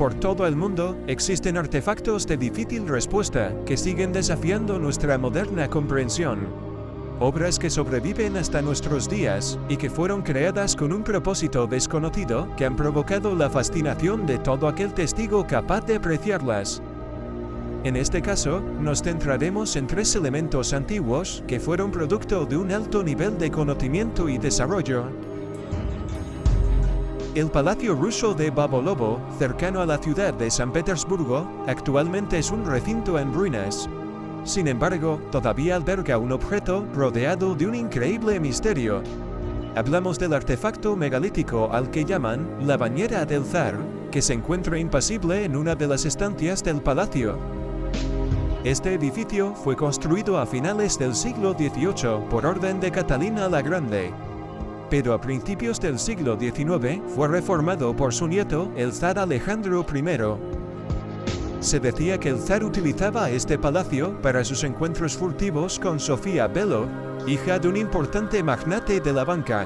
Por todo el mundo, existen artefactos de difícil respuesta que siguen desafiando nuestra moderna comprensión. Obras que sobreviven hasta nuestros días y que fueron creadas con un propósito desconocido que han provocado la fascinación de todo aquel testigo capaz de apreciarlas. En este caso, nos centraremos en 3 elementos antiguos que fueron producto de un alto nivel de conocimiento y desarrollo. El Palacio Ruso de Bábolovo, cercano a la ciudad de San Petersburgo, actualmente es un recinto en ruinas. Sin embargo, todavía alberga un objeto rodeado de un increíble misterio. Hablamos del artefacto megalítico al que llaman la Bañera del Zar, que se encuentra impasible en una de las estancias del palacio. Este edificio fue construido a finales del siglo XVIII por orden de Catalina la Grande, pero a principios del siglo XIX fue reformado por su nieto, el zar Alejandro I. Se decía que el zar utilizaba este palacio para sus encuentros furtivos con Sofía Bello, hija de un importante magnate de la banca.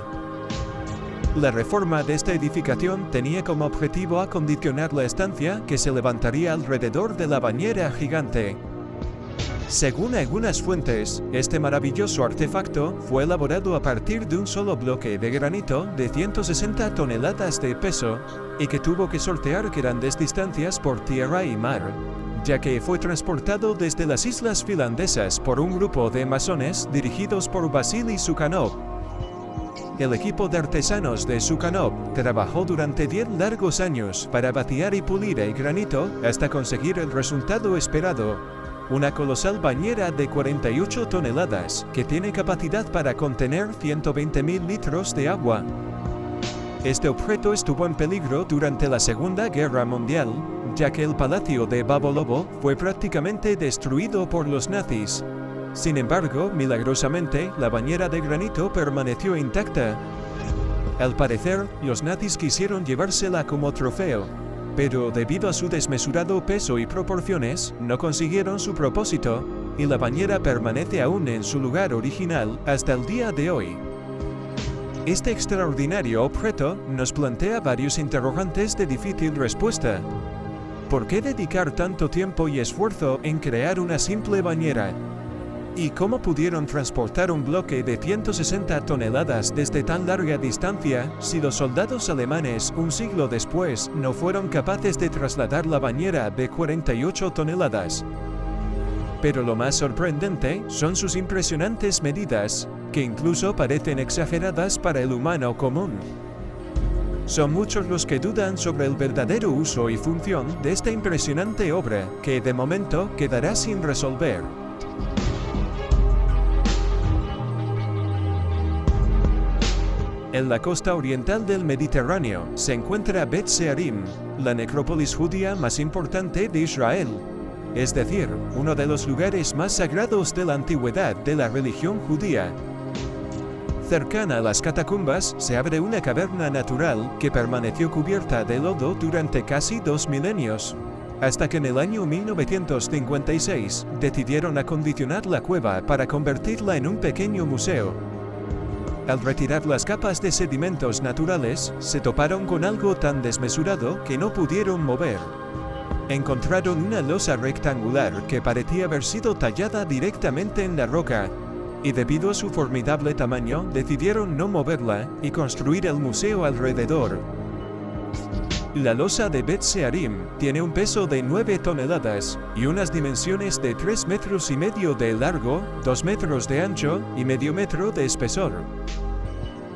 La reforma de esta edificación tenía como objetivo acondicionar la estancia que se levantaría alrededor de la bañera gigante. Según algunas fuentes, este maravilloso artefacto fue elaborado a partir de un solo bloque de granito de 160 toneladas de peso y que tuvo que sortear grandes distancias por tierra y mar, ya que fue transportado desde las islas finlandesas por un grupo de masones dirigidos por Vasily Sukhanov. El equipo de artesanos de Sukhanov trabajó durante 10 largos años para vaciar y pulir el granito hasta conseguir el resultado esperado. Una colosal bañera de 48 toneladas, que tiene capacidad para contener 120.000 litros de agua. Este objeto estuvo en peligro durante la Segunda Guerra Mundial, ya que el Palacio de Bábolovo fue prácticamente destruido por los nazis. Sin embargo, milagrosamente, la bañera de granito permaneció intacta. Al parecer, los nazis quisieron llevársela como trofeo, pero debido a su desmesurado peso y proporciones, no consiguieron su propósito, y la bañera permanece aún en su lugar original hasta el día de hoy. Este extraordinario objeto nos plantea varios interrogantes de difícil respuesta. ¿Por qué dedicar tanto tiempo y esfuerzo en crear una simple bañera? ¿Y cómo pudieron transportar un bloque de 160 toneladas desde tan larga distancia si los soldados alemanes un siglo después no fueron capaces de trasladar la bañera de 48 toneladas? Pero lo más sorprendente son sus impresionantes medidas, que incluso parecen exageradas para el humano común. Son muchos los que dudan sobre el verdadero uso y función de esta impresionante obra, que de momento quedará sin resolver. En la costa oriental del Mediterráneo se encuentra Bet Searim, la necrópolis judía más importante de Israel, es decir, uno de los lugares más sagrados de la antigüedad de la religión judía. Cercana a las catacumbas se abre una caverna natural que permaneció cubierta de lodo durante casi 2 milenios, hasta que en el año 1956 decidieron acondicionar la cueva para convertirla en un pequeño museo. Al retirar las capas de sedimentos naturales, se toparon con algo tan desmesurado que no pudieron mover. Encontraron una losa rectangular que parecía haber sido tallada directamente en la roca, y debido a su formidable tamaño decidieron no moverla y construir el museo alrededor. La losa de Bet Searim tiene un peso de 9 toneladas y unas dimensiones de 3,5 metros de largo, 2 metros de ancho y medio metro de espesor.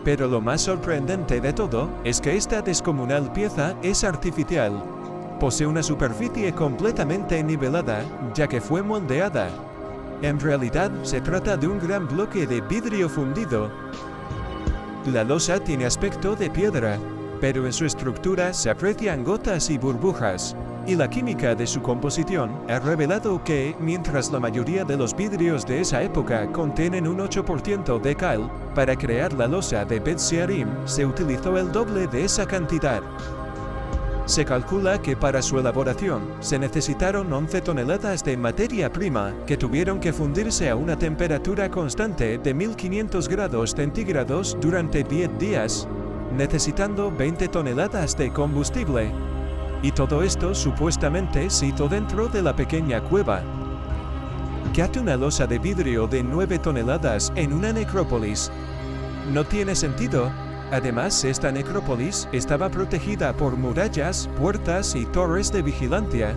Pero lo más sorprendente de todo es que esta descomunal pieza es artificial. Posee una superficie completamente nivelada, ya que fue moldeada. En realidad, se trata de un gran bloque de vidrio fundido. La losa tiene aspecto de piedra, pero en su estructura se aprecian gotas y burbujas, y la química de su composición ha revelado que, mientras la mayoría de los vidrios de esa época contienen un 8% de cal, para crear la losa de Bet Searim se utilizó el doble de esa cantidad. Se calcula que para su elaboración se necesitaron 11 toneladas de materia prima que tuvieron que fundirse a una temperatura constante de 1500 grados centígrados durante 10 días, necesitando 20 toneladas de combustible. Y todo esto supuestamente se hizo dentro de la pequeña cueva. ¿Qué hace una losa de vidrio de 9 toneladas en una necrópolis? No tiene sentido. Además, esta necrópolis estaba protegida por murallas, puertas y torres de vigilancia.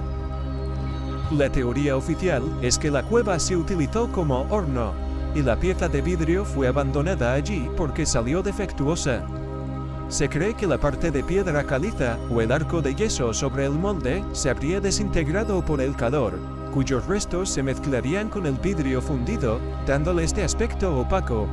La teoría oficial es que la cueva se utilizó como horno, y la pieza de vidrio fue abandonada allí porque salió defectuosa. Se cree que la parte de piedra caliza o el arco de yeso sobre el molde se habría desintegrado por el calor, cuyos restos se mezclarían con el vidrio fundido, dándole este aspecto opaco.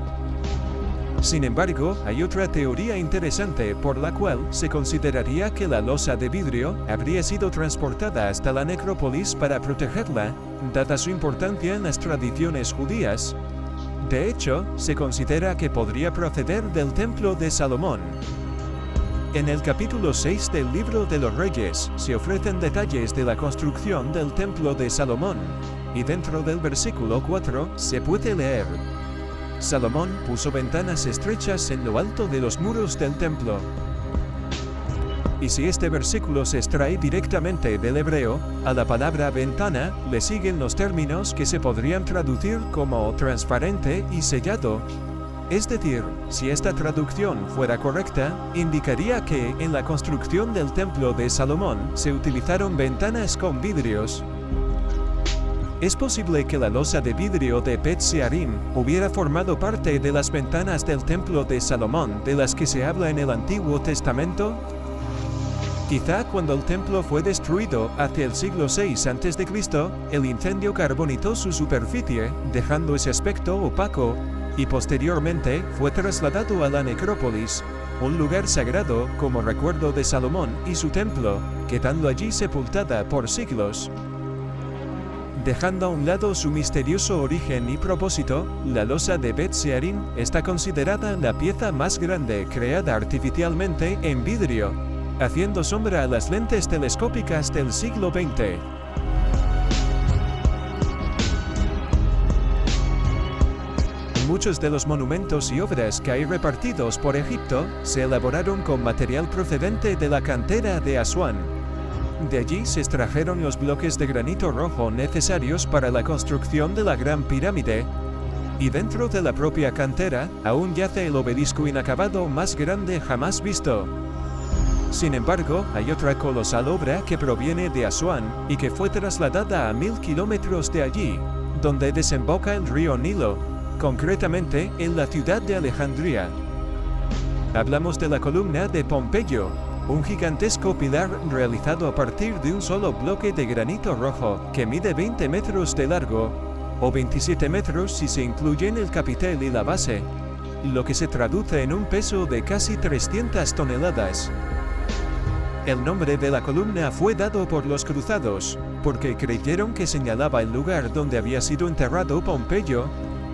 Sin embargo, hay otra teoría interesante por la cual se consideraría que la losa de vidrio habría sido transportada hasta la necrópolis para protegerla, dada su importancia en las tradiciones judías. De hecho, se considera que podría proceder del Templo de Salomón. En el capítulo 6 del Libro de los Reyes se ofrecen detalles de la construcción del Templo de Salomón, y dentro del versículo 4 se puede leer: Salomón puso ventanas estrechas en lo alto de los muros del templo. Y si este versículo se extrae directamente del hebreo, a la palabra ventana le siguen los términos que se podrían traducir como transparente y sellado. Es decir, si esta traducción fuera correcta, indicaría que en la construcción del templo de Salomón se utilizaron ventanas con vidrios. Es posible que la losa de vidrio de Bet Searim hubiera formado parte de las ventanas del templo de Salomón de las que se habla en el Antiguo Testamento. Quizá cuando el templo fue destruido hacia el siglo VI a.C., el incendio carbonizó su superficie, dejando ese aspecto opaco, y posteriormente fue trasladado a la necrópolis, un lugar sagrado como recuerdo de Salomón y su templo, quedando allí sepultada por siglos. Dejando a un lado su misterioso origen y propósito, la losa de Bet Searim está considerada la pieza más grande creada artificialmente en vidrio, haciendo sombra a las lentes telescópicas del siglo XX. Muchos de los monumentos y obras que hay repartidos por Egipto se elaboraron con material procedente de la cantera de Asuán. De allí se extrajeron los bloques de granito rojo necesarios para la construcción de la Gran Pirámide, y dentro de la propia cantera aún yace el obelisco inacabado más grande jamás visto. Sin embargo, hay otra colosal obra que proviene de Asuán y que fue trasladada a 1000 kilómetros de allí, donde desemboca el río Nilo, concretamente en la ciudad de Alejandría. Hablamos de la columna de Pompeyo, un gigantesco pilar realizado a partir de un solo bloque de granito rojo que mide 20 metros de largo, o 27 metros si se incluyen el capitel y la base, lo que se traduce en un peso de casi 300 toneladas. El nombre de la columna fue dado por los cruzados, porque creyeron que señalaba el lugar donde había sido enterrado Pompeyo.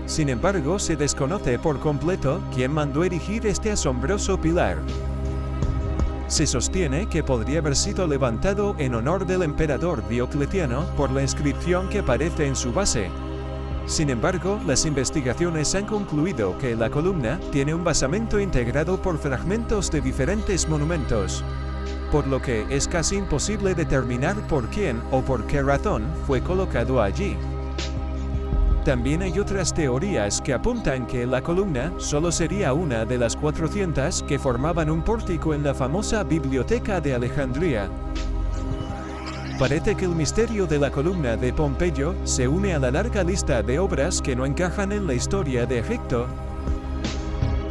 Sin embargo, se desconoce por completo quién mandó erigir este asombroso pilar. Se sostiene que podría haber sido levantado en honor del emperador Diocleciano por la inscripción que aparece en su base. Sin embargo, las investigaciones han concluido que la columna tiene un basamento integrado por fragmentos de diferentes monumentos, por lo que es casi imposible determinar por quién o por qué razón fue colocado allí. También hay otras teorías que apuntan que la columna solo sería una de las 400 que formaban un pórtico en la famosa Biblioteca de Alejandría. Parece que el misterio de la columna de Pompeyo se une a la larga lista de obras que no encajan en la historia de Egipto.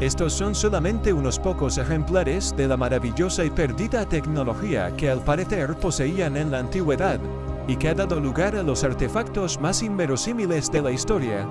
Estos son solamente unos pocos ejemplares de la maravillosa y perdida tecnología que al parecer poseían en la antigüedad, y que ha dado lugar a los artefactos más inverosímiles de la historia.